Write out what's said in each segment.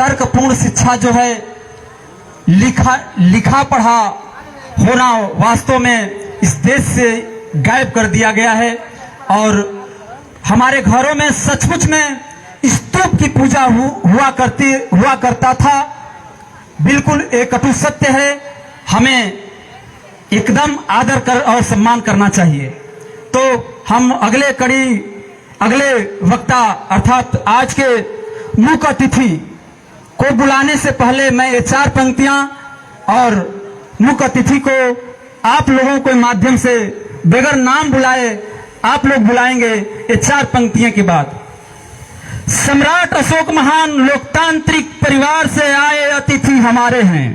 तर्कपूर्ण शिक्षा जो है लिखा पढ़ा होना वास्तव में इस देश से गायब कर दिया गया है। और हमारे घरों में सचमुच में स्तूप की पूजा हुआ करता था। बिल्कुल एक कटु सत्य है, हमें एकदम आदर कर और सम्मान करना चाहिए। तो हम अगले वक्ता अर्थात आज के मुख्य अतिथि को बुलाने से पहले मैं ये 4 पंक्तियां और मुख्य अतिथि को आप लोगों के माध्यम से बगैर नाम बुलाए आप लोग बुलाएंगे। ये 4 पंक्तियों के बाद सम्राट अशोक महान लोकतांत्रिक परिवार से आए अतिथि हमारे हैं।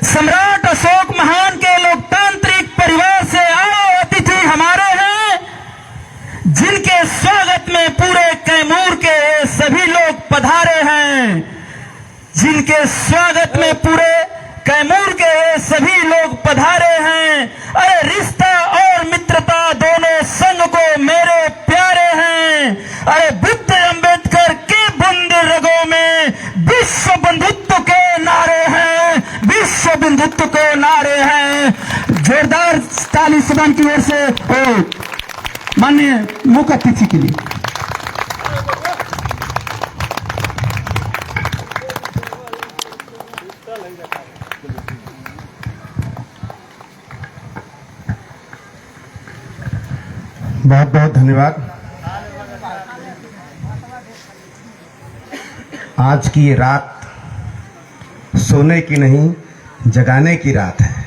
सम्राट अशोक महान के लोकतांत्रिक परिवार से आए अतिथि हमारे हैं, जिनके स्वागत में पूरे कैमूर के सभी लोग पधारे हैं। जिनके स्वागत में पूरे कैमूर के सभी लोग पधारे हैं। अरे रिश्ता और मित्रता दोनों संग को मेरे प्यारे हैं। अरे बुद्ध अम्बेडकर के बूंद रगों में विश्व बंधुत्व के नारे हैं, विश्व बंधुत्व के नारे हैं। जोरदार ताली सदन की ओर से माननीय मुख्य अतिथि के लिए। बहुत बहुत धन्यवाद। आज की ये रात सोने की नहीं, जगाने की रात है।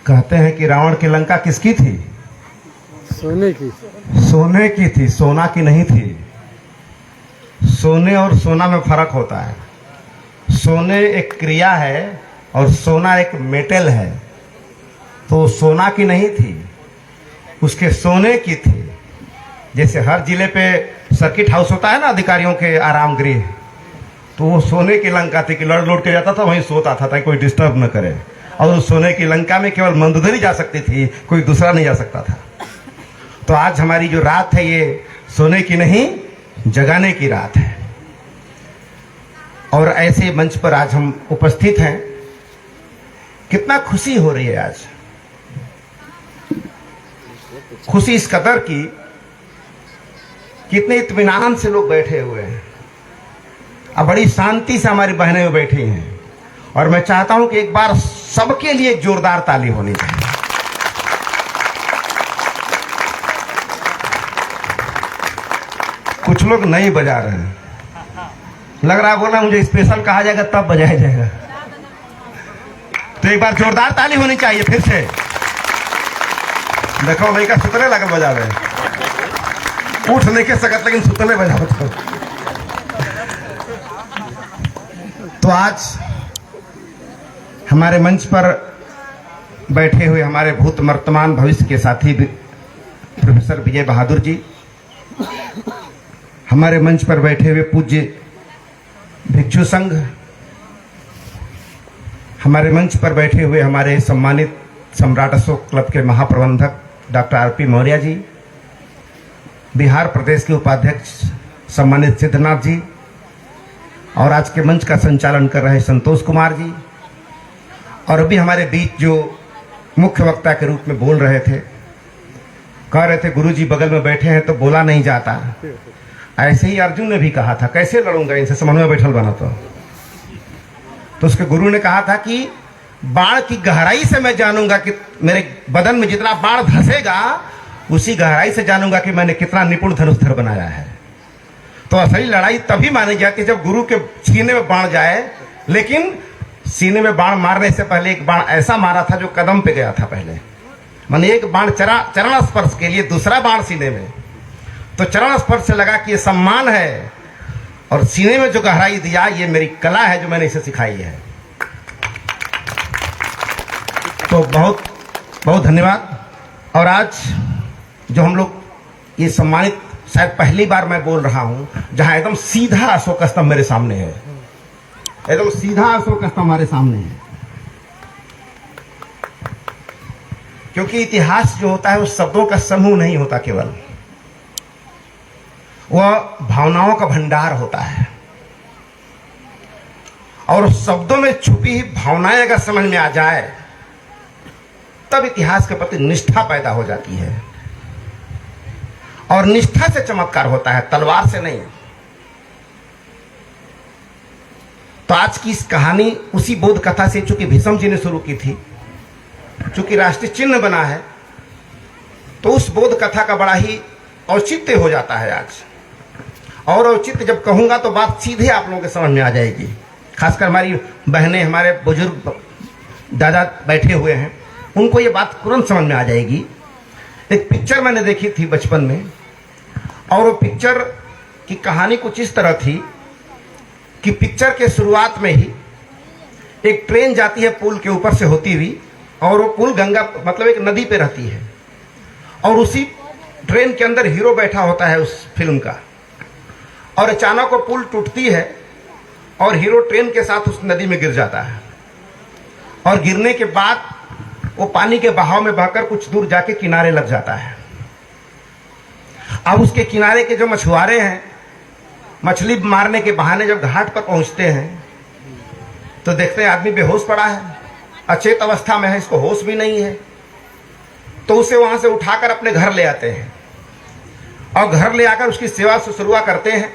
कहते हैं कि रावण की लंका किसकी थी? सोने की। सोने की थी, सोना की नहीं थी। सोने और सोना में फर्क होता है। सोने एक क्रिया है और सोना एक मेटल है। तो सोना की नहीं थी, उसके सोने की थी। जैसे हर जिले पे सर्किट हाउस होता है ना, अधिकारियों के आराम गृह, तो वो सोने की लंका थी कि लड़ लौट के जाता था, वहीं सोता था ताकि कोई डिस्टर्ब न करे। और उस सोने की लंका में केवल मंदोदरी जा सकती थी, कोई दूसरा नहीं जा सकता था। तो आज हमारी जो रात है ये सोने की नहीं, जगाने की रात है। और ऐसे मंच पर आज हम उपस्थित हैं। कितना खुशी हो रही है आज। खुशी इस कदर की कितने इत्मीनान से लोग बैठे हुए हैं। अब बड़ी शांति से हमारी बहनें बैठी हैं। और मैं चाहता हूं कि एक बार सबके लिए एक जोरदार ताली होनी चाहिए। कुछ लोग नहीं बजा रहे हैं, लग रहा है बोला मुझे स्पेशल कहा जाएगा तब बजाया जाएगा। तो एक बार जोरदार ताली होनी चाहिए फिर से। देखो लड़का सुतले लगल बजा रहे, उठ नहीं के सकत लेकिन सुतले बजा। तो आज हमारे मंच पर बैठे हुए हमारे भूत वर्तमान भविष्य के साथी प्रोफेसर विजय बहादुर जी, हमारे मंच पर बैठे हुए पूज्य भिक्षु संघ, हमारे मंच पर बैठे हुए हमारे सम्मानित सम्राट अशोक क्लब के महाप्रबंधक डॉक्टर आरपी मौर्य जी, बिहार प्रदेश के उपाध्यक्ष सम्मानित सिद्धनाथ जी, और आज के मंच का संचालन कर रहे संतोष कुमार जी, और अभी हमारे बीच जो मुख्य वक्ता के रूप में बोल रहे थे, कह रहे थे गुरुजी बगल में बैठे हैं तो बोला नहीं जाता। ऐसे ही अर्जुन ने भी कहा था, कैसे लड़ूंगा इनसे, समन्वय बैठल बना। तो उसके गुरु ने कहा था कि बाण की गहराई से मैं जानूंगा कि मेरे बदन में जितना बाण धंसेगा उसी गहराई से जानूंगा कि मैंने कितना निपुण धनुर्धर बनाया है। तो असली लड़ाई तभी मानी जाती है जब गुरु के सीने में बाण जाए। लेकिन सीने में बाण मारने से पहले एक बाण ऐसा मारा था जो कदम पे गया था पहले। माने एक बाण चरण स्पर्श के लिए, दूसरा बाण सीने में। तो चरण स्पर्श से लगा कि ये सम्मान है, और सीने में जो गहराई दिया ये मेरी कला है जो मैंने इसे सिखाई है। तो बहुत बहुत धन्यवाद। और आज जो हम लोग ये सम्मानित, शायद पहली बार मैं बोल रहा हूं जहां एकदम सीधा अशोक स्तंभ मेरे सामने है, एकदम सीधा अशोक स्तंभ हमारे सामने है। क्योंकि इतिहास जो होता है वो शब्दों का समूह नहीं होता केवल, वह भावनाओं का भंडार होता है, और शब्दों में छुपी ही भावनाएं अगर समझ में आ जाए तब इतिहास के प्रति निष्ठा पैदा हो जाती है। और निष्ठा से चमत्कार होता है, तलवार से नहीं। तो आज की इस कहानी उसी बोध कथा से चूंकि भीष्म जी ने शुरू की थी, चूंकि राष्ट्रीय चिन्ह बना है, तो उस बोध कथा का बड़ा ही औचित्य हो जाता है आज। और औचित्य जब कहूंगा तो बात सीधे आप लोगों के समझ में आ जाएगी। खासकर हमारी बहनें, हमारे बुजुर्ग दादा बैठे हुए हैं, उनको ये बात तुरंत समझ में आ जाएगी। एक पिक्चर मैंने देखी थी बचपन में, और वो पिक्चर की कहानी कुछ इस तरह थी कि पिक्चर के शुरुआत में ही एक ट्रेन जाती है पुल के ऊपर से होती हुई, और वो पुल गंगा मतलब एक नदी पे रहती है, और उसी ट्रेन के अंदर हीरो बैठा होता है उस फिल्म का। और अचानक वो पुल टूटती है और हीरो ट्रेन के साथ उस नदी में गिर जाता है, और गिरने के बाद वो पानी के बहाव में बहकर कुछ दूर जाके किनारे लग जाता है। अब उसके किनारे के जो मछुआरे हैं, मछली मारने के बहाने जब घाट पर पहुंचते हैं तो देखते हैं आदमी बेहोश पड़ा है, अचेत अवस्था में है, इसको होश भी नहीं है। तो उसे वहां से उठाकर अपने घर ले आते हैं, और घर ले आकर उसकी सेवा शुश्रूषा करते हैं,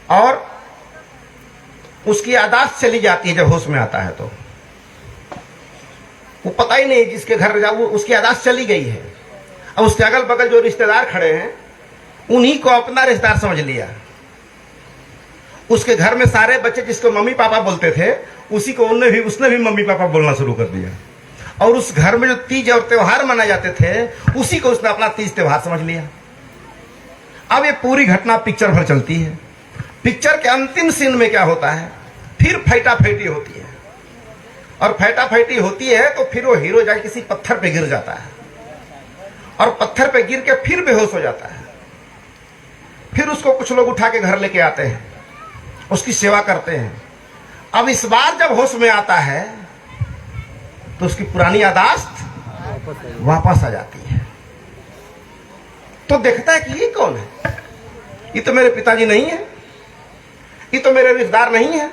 और उसकी यादाश्त चली जाती है। जब होश में आता है तो वो पता ही नहीं जिसके घर जाओ उसकी यादाश्त चली गई है। अब उसके अगल बगल जो रिश्तेदार खड़े हैं उन्हीं को अपना रिश्तेदार समझ लिया। उसके घर में सारे बच्चे जिसको मम्मी पापा बोलते थे उसी को उसने भी मम्मी पापा बोलना शुरू कर दिया। और उस घर में जो तीज और त्योहार मनाए जाते थे उसी को उसने अपना तीज त्योहार समझ लिया। अब ये पूरी घटना पिक्चर भर चलती है। पिक्चर के अंतिम सीन में क्या होता है, फिर फैटा फैटी होती है, और फैटा फैटी होती है तो फिर वो हीरो जाके किसी पत्थर पे गिर जाता है, और पत्थर पे गिर के फिर बेहोश हो जाता है। फिर उसको कुछ लोग उठा के घर लेके आते हैं, उसकी सेवा करते हैं। अब इस बार जब होश में आता है तो उसकी पुरानी यादाश्त वापस आ जाती है। तो देखता है कि ये कौन है, ये तो मेरे पिताजी नहीं है, ये तो मेरे रिश्तेदार नहीं है,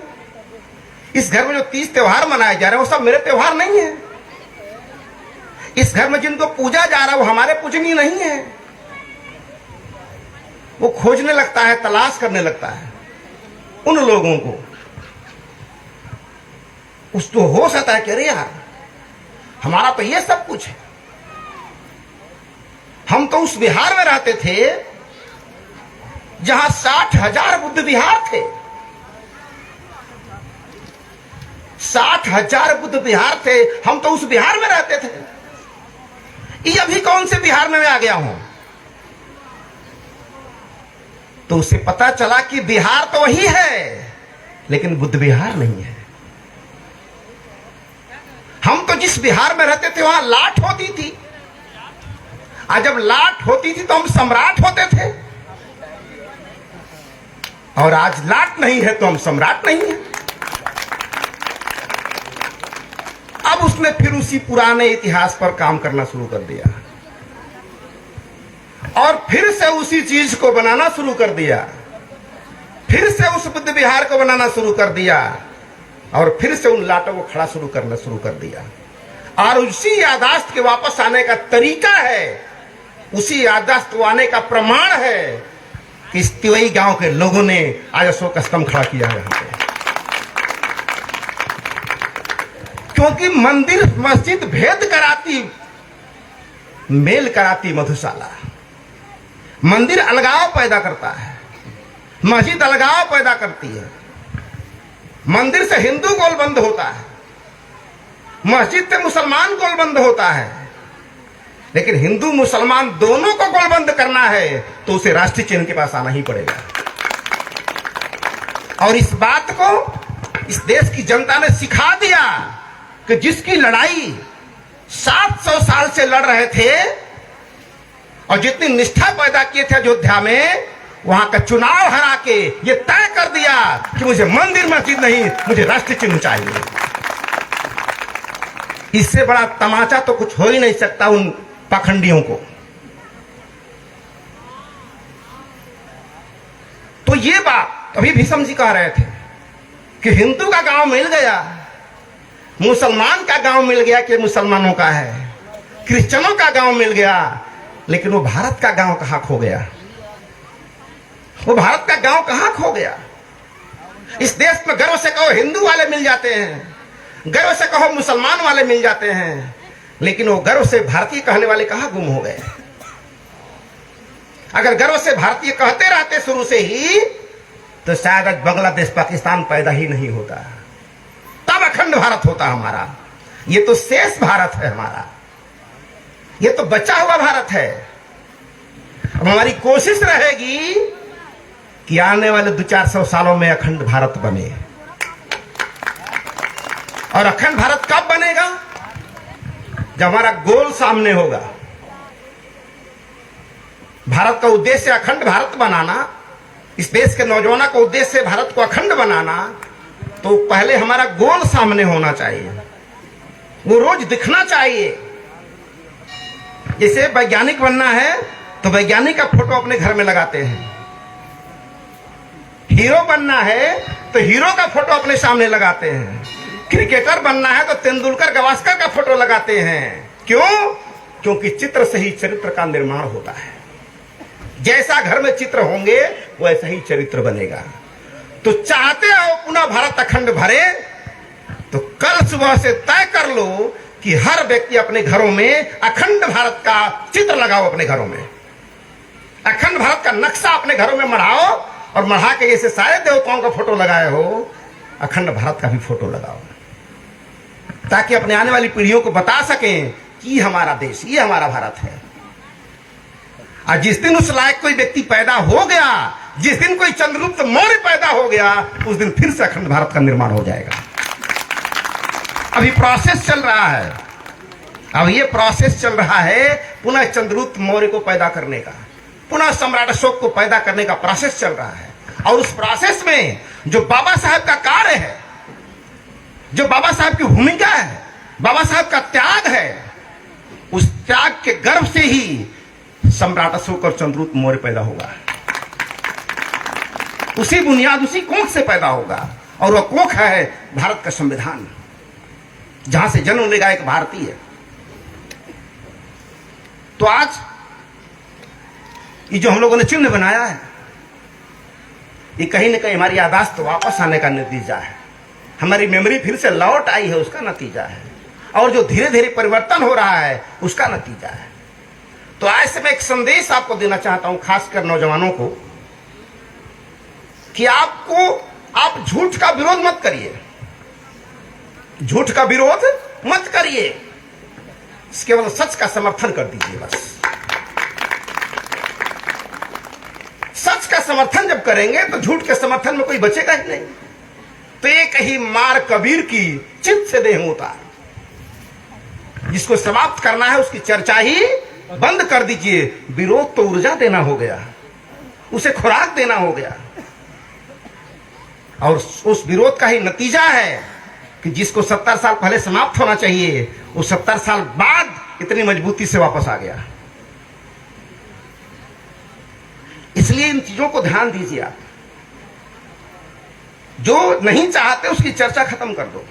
इस घर में जो तीज त्योहार मनाए जा रहे हैं वो सब मेरे त्योहार नहीं है, इस घर में जिनको पूजा जा रहा है वो हमारे पूजनीय नहीं है। वो खोजने लगता है, तलाश करने लगता है उन लोगों को। उसको होश आता है कि अरे यार हमारा तो ये सब कुछ है, हम तो उस बिहार में रहते थे जहां 60,000 बुद्ध विहार थे। 60,000 बुद्ध विहार थे, हम तो उस बिहार में रहते थे। ये अभी कौन से बिहार में मैं आ गया हूं? तो उसे पता चला कि बिहार तो वही है लेकिन बुद्ध विहार नहीं है। हम तो जिस बिहार में रहते थे वहां लाट होती थी, और जब लाट होती थी तो हम सम्राट होते थे, और आज लाट नहीं है तो हम सम्राट नहीं है। अब उसने फिर उसी पुराने इतिहास पर काम करना शुरू कर दिया, और फिर से उसी चीज को बनाना शुरू कर दिया, फिर से उस बुद्ध विहार को बनाना शुरू कर दिया, और फिर से उन लाटों को खड़ा करना शुरू कर दिया। और उसी यादाश्त के वापस आने का तरीका है, उसी यादाश्त को आने का प्रमाण है कि इस तिवई गांव के लोगों ने आज अशोक स्तंभ खड़ा किया है यहां पे। क्योंकि मंदिर मस्जिद भेद कराती, मेल कराती मधुशाला। मंदिर अलगाव पैदा करता है, मस्जिद अलगाव पैदा करती है। मंदिर से हिंदू गोलबंद होता है, मस्जिद से मुसलमान गोलबंद होता है। लेकिन हिंदू मुसलमान दोनों को गोलबंद करना है तो उसे राष्ट्रीय चिन्ह के पास आना ही पड़ेगा। और इस बात को इस देश की जनता ने सिखा दिया कि जिसकी लड़ाई 700 साल से लड़ रहे थे और जितनी निष्ठा पैदा किए थे अयोध्या में, वहां का चुनाव हरा के ये तय कर दिया कि मुझे मंदिर मस्जिद नहीं, मुझे राष्ट्रीय चिन्ह चाहिए। इससे बड़ा तमाचा तो कुछ हो ही नहीं सकता उन पाखंडियों को। ये बात अभी भीष्म जी कह रहे थे कि हिंदू का गांव मिल गया, मुसलमान का गांव मिल गया कि मुसलमानों का है, क्रिश्चियनों का गांव मिल गया, लेकिन वो भारत का गांव कहां खो गया? वो भारत का गांव कहां खो गया? इस देश में गर्व से कहो हिंदू वाले मिल जाते हैं, गर्व से कहो मुसलमान वाले मिल जाते हैं, लेकिन वो गर्व से भारतीय कहने वाले कहां गुम हो गए? अगर गर्व से भारतीय कहते रहते शुरू से ही तो शायद आज बांग्लादेश पाकिस्तान पैदा ही नहीं होता, तब अखंड भारत होता हमारा। ये तो शेष भारत है हमारा, ये तो बचा हुआ भारत है। अब हमारी कोशिश रहेगी कि आने वाले 200-400 सालों में अखंड भारत बने। और अखंड भारत कब बनेगा? जब हमारा गोल सामने होगा। भारत का उद्देश्य अखंड भारत बनाना, इस देश के नौजवानों का उद्देश्य भारत को अखंड बनाना, तो पहले हमारा गोल सामने होना चाहिए, वो रोज दिखना चाहिए। जैसे वैज्ञानिक बनना है तो वैज्ञानिक का फोटो अपने घर में लगाते हैं, हीरो बनना है तो हीरो का फोटो अपने सामने लगाते हैं, क्रिकेटर बनना है तो तेंदुलकर गावस्कर का फोटो लगाते हैं। क्यों? क्योंकि चित्र से ही चरित्र का निर्माण होता है। जैसा घर में चित्र होंगे वैसा ही चरित्र बनेगा। तो चाहते हो पुनः भारत अखंड भरे, तो कल सुबह से तय कर लो कि हर व्यक्ति अपने घरों में अखंड भारत का चित्र लगाओ, अपने घरों में अखंड भारत का नक्शा अपने घरों में मढ़ाओ, और मढ़ा के जैसे सारे देवताओं का फोटो लगाए हो, अखंड भारत का भी फोटो लगाओ, ताकि अपने आने वाली पीढ़ियों को बता सकें कि हमारा देश, ये हमारा भारत है। और जिस दिन उस लायक कोई व्यक्ति पैदा हो गया, जिस दिन कोई चंद्रगुप्त मौर्य पैदा हो गया, उस दिन फिर से अखंड भारत का निर्माण हो जाएगा। अभी प्रोसेस चल रहा है, अब ये प्रोसेस चल रहा है पुनः चंद्रगुप्त मौर्य को पैदा करने का, पुनः सम्राट अशोक को पैदा करने का प्रोसेस चल रहा है। और उस प्रोसेस में जो बाबा साहब का कार्य है, जो बाबा साहब की भूमिका है, बाबा साहब का त्याग है, उस त्याग के गर्व से ही सम्राट अशोक और चंद्रगुप्त मौर्य पैदा होगा। उसी बुनियाद, उसी कोख से पैदा होगा, और वह कोख है भारत का संविधान, जहां से जन्म लेगा एक भारतीय। तो आज ये जो हम लोगों ने चिन्ह बनाया है, ये कहीं ना कहीं हमारी याददाश्त तो वापस आने का नतीजा है, हमारी मेमोरी फिर से लौट आई है, उसका नतीजा है, और जो धीरे धीरे परिवर्तन हो रहा है उसका नतीजा है। तो आज से मैं एक संदेश आपको देना चाहता हूं, खासकर नौजवानों को, कि आप झूठ का विरोध मत करिए, झूठ का विरोध मत करिए, केवल सच का समर्थन कर दीजिए। बस सच का समर्थन जब करेंगे तो झूठ के समर्थन में कोई बचेगा ही नहीं। तो एक ही मार कबीर की चित्त से देह उतार, जिसको समाप्त करना है उसकी चर्चा ही बंद कर दीजिए। विरोध तो ऊर्जा देना हो गया, उसे खुराक देना हो गया, और उस विरोध का ही नतीजा है कि जिसको 70 साल पहले समाप्त होना चाहिए, वो 70 साल बाद इतनी मजबूती से वापस आ गया। इसलिए इन चीजों को ध्यान दीजिए। आप जो नहीं चाहते उसकी चर्चा खत्म कर दो,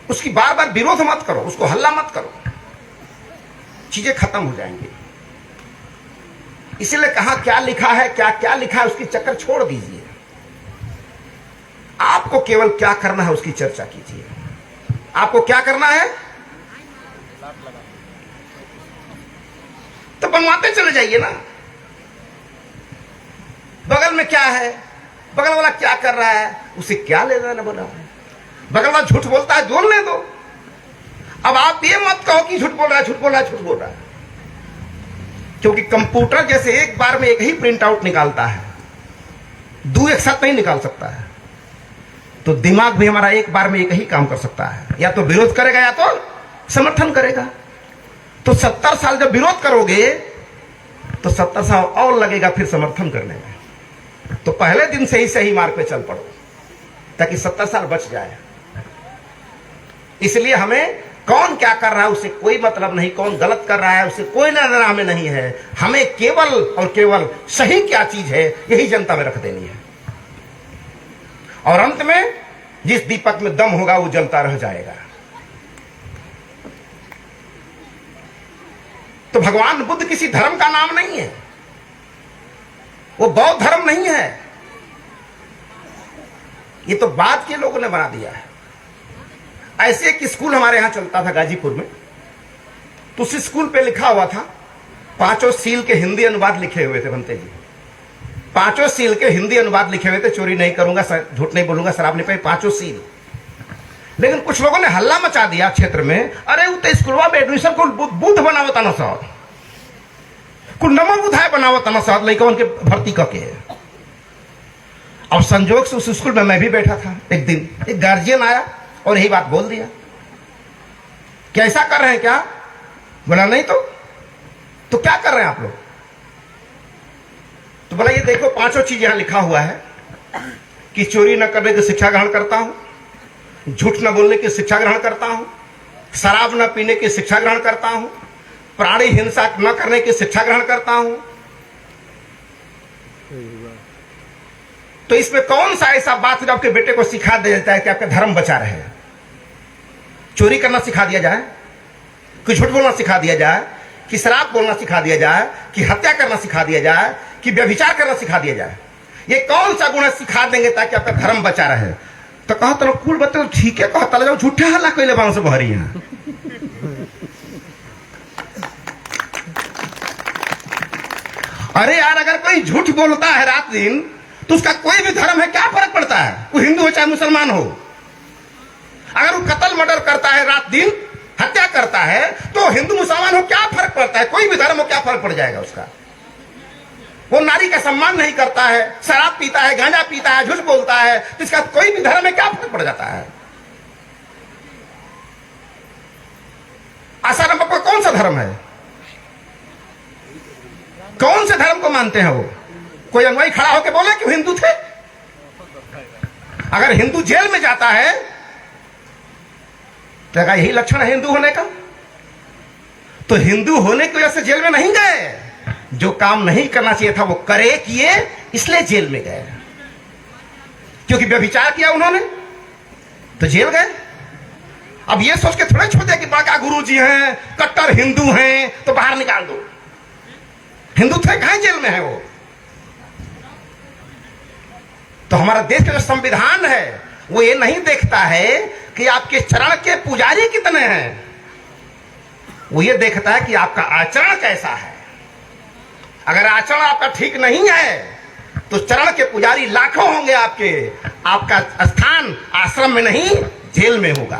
उसकी बार बार विरोध मत करो, उसको हल्ला मत करो, चीजें खत्म हो जाएंगी। इसीलिए कहा क्या लिखा है, क्या क्या लिखा है, उसकी चक्कर छोड़ दीजिए। आपको केवल क्या करना है उसकी चर्चा कीजिए। आपको क्या करना है तो बनवाते चले जाइए ना। बगल में क्या है, बगल वाला क्या कर रहा है, उसे क्या लेना ना बोला। बगल वाला झूठ बोलता है, बोलने दो। अब आप ये मत कहो कि झूठ बोल रहा है, झूठ बोल रहा है, झूठ बोल रहा है, क्योंकि कंप्यूटर जैसे एक बार में एक ही प्रिंट आउट निकालता है, दो एक साथ नहीं निकाल सकता है। तो दिमाग भी हमारा एक बार में एक ही काम कर सकता है, या तो विरोध करेगा या तो समर्थन करेगा। तो 70 साल जब विरोध करोगे तो 70 साल और लगेगा फिर समर्थन करने में। तो पहले दिन से ही सही मार्ग पे चल पड़ो, ताकि 70 साल बच जाए। इसलिए हमें कौन क्या कर रहा है उससे कोई मतलब नहीं, कौन गलत कर रहा है उससे कोई लेना हमें नहीं है। हमें केवल और केवल सही क्या चीज है यही जनता में रख देनी है, और अंत में जिस दीपक में दम होगा वो जलता रह जाएगा। तो भगवान बुद्ध किसी धर्म का नाम नहीं है, वो बौद्ध धर्म नहीं है, ये तो बाद के लोगों ने बना दिया है। ऐसे एक स्कूल हमारे यहां चलता था गाजीपुर में, तो उस स्कूल पे लिखा हुआ था, पांचों सील के हिंदी अनुवाद लिखे हुए थे बनते जी, पांचों सील के हिंदी अनुवाद लिखे हुए थे। चोरी नहीं करूंगा, झूठ नहीं बोलूंगा, शराब नहीं पाई, पांचों सील। लेकिन कुछ लोगों ने हल्ला मचा दिया क्षेत्र में, अरे वो तो स्कूलवा में एडमिशन को बुद्ध बनावता ना सर, कुछ नमो बुधाय बनावता ना सर, लड़का उनके भर्ती करके। अब संजोग से उस स्कूल में मैं भी बैठा था। एक दिन एक गार्जियन आया और यही बात बोल दिया, कैसा कर रहे हैं क्या? बोला नहीं तो क्या कर रहे हैं आप लोग? तो बोला ये देखो पांचों चीज यहां लिखा हुआ है कि चोरी न करने की शिक्षा ग्रहण करता हूं, झूठ न बोलने की शिक्षा ग्रहण करता हूं, शराब न पीने की शिक्षा ग्रहण करता हूं, प्राणी हिंसा न करने की शिक्षा ग्रहण करता हूं। तो इसमें कौन सा ऐसा बात जो आपके बेटे को सिखा दिया जाता है कि आपका धर्म बचा रहे? चोरी करना सिखा दिया जाए, कि झूठ बोलना सिखा दिया जाए, कि शराब बोलना सिखा दिया जाए, कि हत्या करना सिखा दिया जाए, कि व्यभिचार करना सिखा दिया जाए? ये कौन सा गुण सिखा देंगे ताकि आपका धर्म बचा रहे? तो कहा तो कुल बता ठीक है, कहा जाओ झूठे हल्ला कैले बांग से बहरी है। अरे यार अगर कोई झूठ बोलता है रात दिन तो उसका कोई भी धर्म है, क्या फर्क पड़ता है? वो हिंदू हो चाहे मुसलमान हो। अगर वो कत्ल मर्डर करता है, रात दिन हत्या करता है, तो हिंदू मुसलमान हो क्या फर्क पड़ता है? कोई भी धर्म हो क्या फर्क पड़ जाएगा उसका? वो नारी का सम्मान नहीं करता है, शराब पीता है, गांजा पीता है, झूठ बोलता है, तो इसका कोई भी धर्म में क्या फर्क पड़ जाता है? आसाराम बापा कौन सा धर्म है? कौन से धर्म को मानते हैं वो? कोई अनुयायी खड़ा होकर बोले कि हिंदू थे? अगर हिंदू जेल में जाता है तो क्या यही लक्षण है हिंदू होने का? तो हिंदू होने की वजह से जेल में नहीं गए, जो काम नहीं करना चाहिए था वो करे किए, इसलिए जेल में गए। क्योंकि व्यभिचार किया उन्होंने तो जेल गए। अब ये सोच के थोड़े छोड़ दिया कि बड़का गुरु जी हैं, कट्टर हिंदू हैं तो बाहर निकाल दो। हिंदू थे, कहां जेल में है वो? तो हमारा देश का जो संविधान है वो ये नहीं देखता है कि आपके चरण के पुजारी कितने हैं, वो ये देखता है कि आपका आचरण कैसा है। अगर आचरण आपका ठीक नहीं है तो चरण के पुजारी लाखों होंगे आपके, आपका स्थान आश्रम में नहीं जेल में होगा।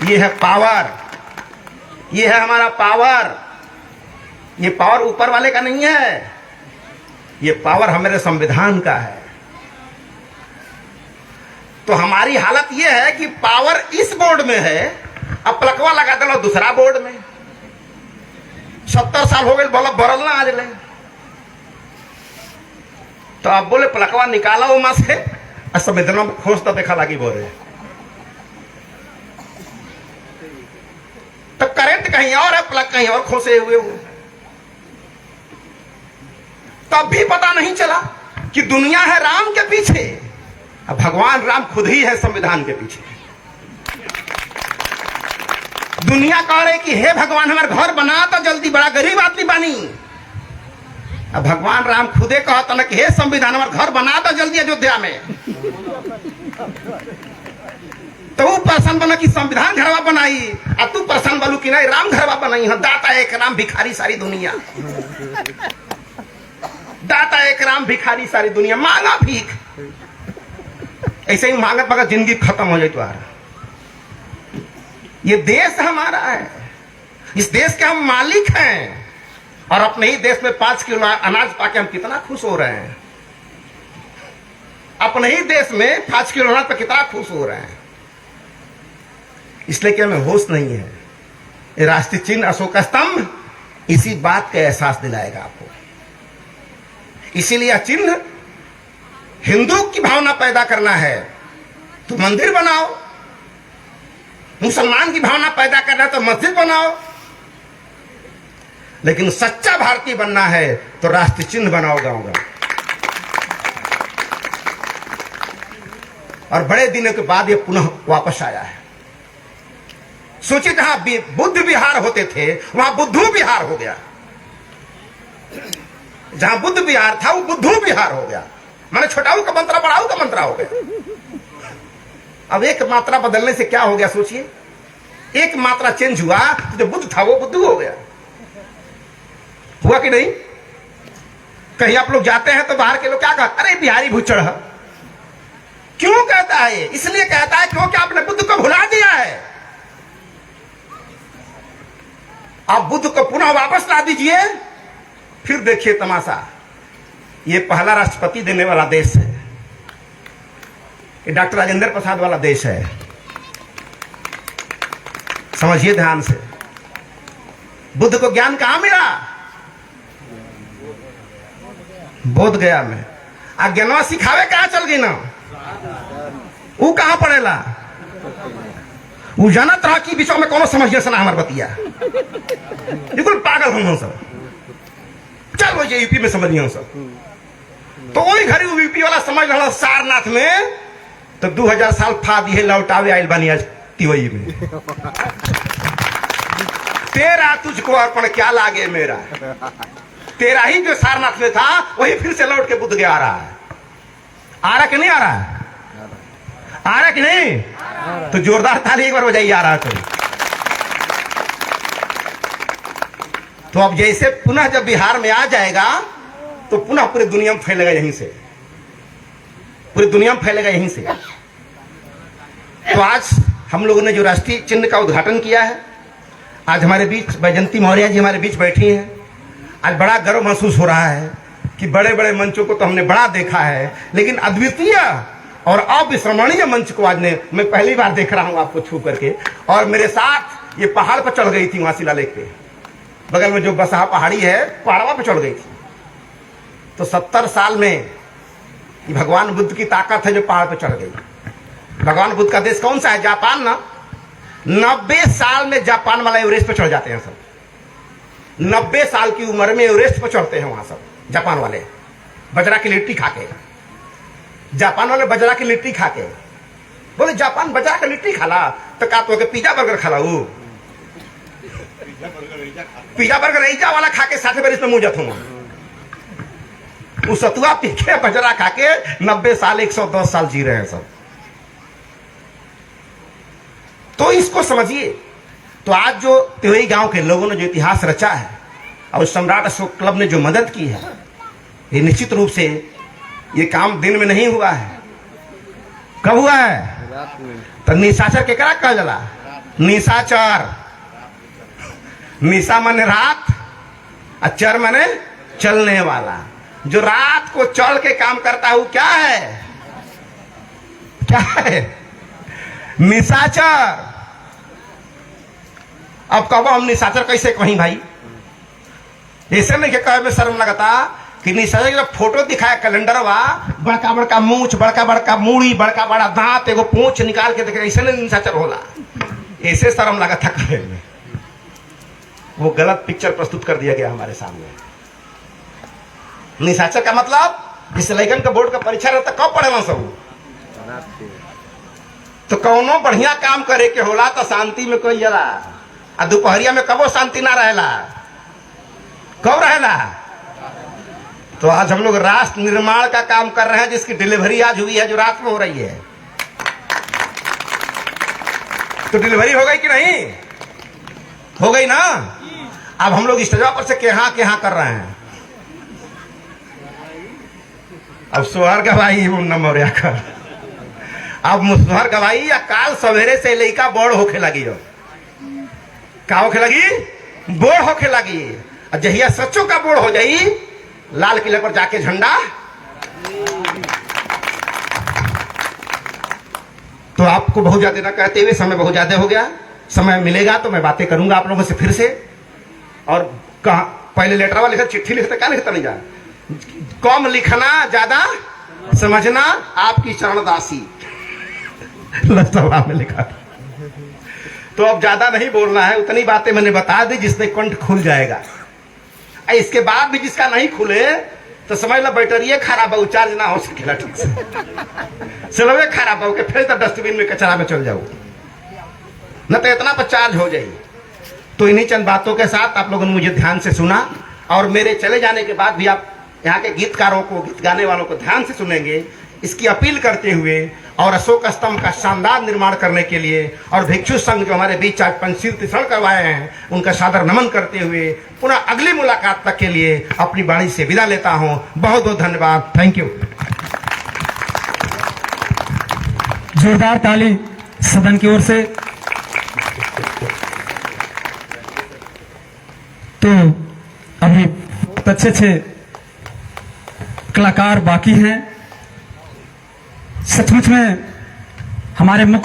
ये है पावर, ये है हमारा पावर। ये पावर ऊपर वाले का नहीं है, ये पावर हमारे संविधान का है। तो हमारी हालत ये है कि पावर इस बोर्ड में है, अब प्लकवा लगा दो दूसरा बोर्ड में। 70 साल हो गए बल्ब बरल ना आज ले, तो अब बोले प्लकवा निकाला वो मां से, संविधान में खोजता देखा लगी बोले, तो करंट कहीं और है, प्लग कहीं और खोसे हुए हो। तब भी पता नहीं चला कि दुनिया है राम के पीछे, अब भगवान राम खुद ही है संविधान के पीछे। दुनिया कह रहे कि हे भगवान हमारे घर बना तो जल्दी, बड़ा गरीब आदमी बानी। अब भगवान राम खुदे कहता ना कि हे संविधान हमारे घर बना तो जल्दी अयोध्या में। तो वो प्रसन्न बना कि संविधान घरवा बनाई, और तू प्रसन्न बोलू कि नहीं राम घरवा बनाई है। दाता एक राम भिखारी सारी दुनिया, दाता एक राम भिखारी सारी दुनिया, मांगा भीख। ऐसे ही मांगत मगर जिंदगी खत्म हो जाए तुम्हारा। ये देश हमारा है, इस देश के हम मालिक हैं, और अपने ही देश में 5 किलो अनाज पाके हम कितना खुश हो रहे हैं। अपने ही देश में 5 किलो अनाज पर कितना खुश हो रहे हैं, इसलिए कि हमें होश नहीं है। ये राष्ट्रीय चिन्ह अशोक स्तंभ इसी बात का एहसास दिलाएगा आपको। इसीलिए चिन्ह हिंदू की भावना पैदा करना है तो मंदिर बनाओ, मुसलमान की भावना पैदा करना है तो मस्जिद बनाओ, लेकिन सच्चा भारतीय बनना है तो राष्ट्र चिन्ह बनाओ गांव गांव। और बड़े दिनों के बाद ये पुनः वापस आया है। सोचिए जहां बुद्ध विहार होते थे वहां बुद्धू विहार हो गया, जहां बुद्ध विहार था वो बुद्धू विहार हो गया, माने छोटाऊ का मंत्रा बड़ाऊ का मंत्रा हो गया। अब एक मात्रा बदलने से क्या हो गया सोचिए, एक मात्रा चेंज हुआ तो जो बुद्ध था वो बुद्धू हो गया। हुआ कि नहीं? कहीं आप लोग जाते हैं तो बाहर के लोग क्या कहते, अरे बिहारी भुच्चड़ है। क्यों कहता है ये? इसलिए कहता है क्योंकि आपने बुद्ध को भुला दिया है। आप बुद्ध को पुनः वापस ला दीजिए, फिर देखिए तमाशा। ये पहला राष्ट्रपति देने वाला देश है, ये डॉक्टर राजेंद्र प्रसाद वाला देश है। समझिए ध्यान से, बुद्ध को ज्ञान कहां मिला? बोध गया में। ज्ञानवा सिखावे कहां चल गई ना, वो कहां पड़ेला? वो जानत रहा कि विषय में कोनो समझिए सना हमार बतिया, बिल्कुल पागल हम सब। चल वो यूपी में समझिए सब, तो वही घड़ी वो यूपी वाला समझ रहा सारनाथ में, तो 2000 साल फा दिए लौटावे आयल बनी आज तिवई में। तेरा तुझको अर्पण क्या लागे मेरा, तेरा ही जो सारनाथ में था वही फिर से लौट के बुद्ध के आ रहा है। आ रहा कि नहीं आ रहा है? आ रहा कि नहीं? तो जोरदार ताली एक बार बजाइए आ रहा तो अब जैसे पुनः जब बिहार में आ जाएगा तो पुनः पूरी दुनिया में फैलेगा, यहीं से पूरी दुनिया में फैलेगा यहीं से। तो आज हम लोगों ने जो राष्ट्रीय चिन्ह का उद्घाटन किया है, आज हमारे बीच बैजंती मौर्य जी हमारे बीच बैठी हैं। आज बड़ा गर्व महसूस हो रहा है कि बड़े बड़े मंचों को तो हमने बड़ा देखा है, लेकिन अद्वितीय और अविस्मरणीय मंच को आज मैं पहली बार देख रहा हूं आपको छू करके। और मेरे साथ ये पहाड़ पर चढ़ गई थी, वहां शिला लेक पे बगल में जो बसहा पहाड़ी है, पहाड़वा पे चढ़ गई थी। तो 70 साल में भगवान बुद्ध की ताकत है जो पहाड़ पे चढ़ गई। भगवान बुद्ध का देश कौन सा है? जापान ना। 90 साल में जापान वाला एवरेस्ट पे चढ़ जाते हैं सब। 90 साल की उम्र में एवरेस्ट पे चढ़ते हैं वहां सब जापान वाले, बजरा की लिट्टी खा के। जापान वाले बजरा की लिट्टी खा के बोले जापान बजरा की लिट्टी खाला तो का तो पिज्जा बर्गर खाला, वो पिज्जा बर्गर ऐजा वाला खा के 60 बरिस में मुंह जत हूं। वो सतुआ पी के बजरा खा के 90 साल 110 साल जी रहे हैं सब। तो इसको समझिए। तो आज जो तिवई गांव के लोगों ने जो इतिहास रचा है और सम्राट अशोक क्लब ने जो मदद की है, ये निश्चित रूप से ये काम दिन में नहीं हुआ है। कब हुआ है? तो निशाचर केकरा कहा जला? निशाचर। निशा माने रात, अचर माने चलने वाला। जो रात को चल के काम करता है वो क्या है? क्या है? निशाचर। अब कहो हम निशाचर कैसे कहीं भाई? ऐसे नहीं कहे में शर्म लगता कि निशाचर का फोटो दिखाया कैलेंडरवा, बड़का बड़का मूछ, बड़का बड़का मूड़ी, बड़का बड़ा दांत, एगो पूंछ निकाल के देखे, ऐसे नहीं निशाचर होला। ऐसे शर्म लगा था कहे में। वो गलत पिक्चर प्रस्तुत कर दिया गया हमारे सामने। निशाचर का मतलब जिस लैकन का बोर्ड का परीक्षा रहता कब पढ़ेला सब, तो कौनो बढ़िया काम करे के होला तो शांति में कोई जला, आ दोपहरिया में कबो शांति ना रहेला। कब रहेला? तो आज हम लोग राष्ट्र निर्माण का काम कर रहे हैं, जिसकी डिलीवरी आज हुई है, जो रात में हो रही है। तो डिलीवरी हो गई कि नहीं? हो गई ना। अब हम लोग स्टेज पर से केहा कर रहे हैं। अब सोहर गवाही मुन्ना मौर्य का, अब सोहर गवाही या काल सवेरे से लइका बोड़ होके लगी हो। का होके लगी? बोड़ होके लगी। और जहिया सच्चों का बोड़ हो जाई, लाल किले पर जाके झंडा। तो आपको बहुत ज्यादा ना कहते हुए, समय बहुत ज्यादा हो गया। समय मिलेगा तो मैं बातें करूंगा आप लोगों से फिर से। और कहा पहले लेटरवा लिखा, चिट्ठी लिखता, क्या लिखता नहीं जा, कम लिखना ज्यादा समझना, आपकी चरणदासी। लसवा में लिखा। तो अब ज्यादा नहीं बोलना है, उतनी बातें मैंने बता दी जिससे कंठ खुल जाएगा। इसके बाद भी जिसका नहीं खुले तो समझ लो बैटरी खराब हो, चार्ज ना हो सकेला ठीक से, चलो खराब हो के फिर तो डस्टबिन में कचरा में चल जाओ, न तो इतना पर चार्ज हो जाएगी। तो इन्हीं चंद बातों के साथ आप लोगों ने मुझे ध्यान से सुना, और मेरे चले जाने के बाद भी आप यहाँ के गीतकारों को, गीत गाने वालों को ध्यान से सुनेंगे, इसकी अपील करते हुए और अशोक स्तंभ का शानदार निर्माण करने के लिए और भिक्षु संघ जो हमारे बीच आज पंचशील तीर्थन करवाए हैं उनका सादर नमन करते हुए पुनः अगली मुलाकात तक के लिए अपनी वाणी से विदा लेता हूं। बहुत बहुत धन्यवाद। Thank you. जोरदार ताली सदन की ओर से। तो अभी अच्छे कलाकार बाकी हैं। सचमुच में हमारे मुख्य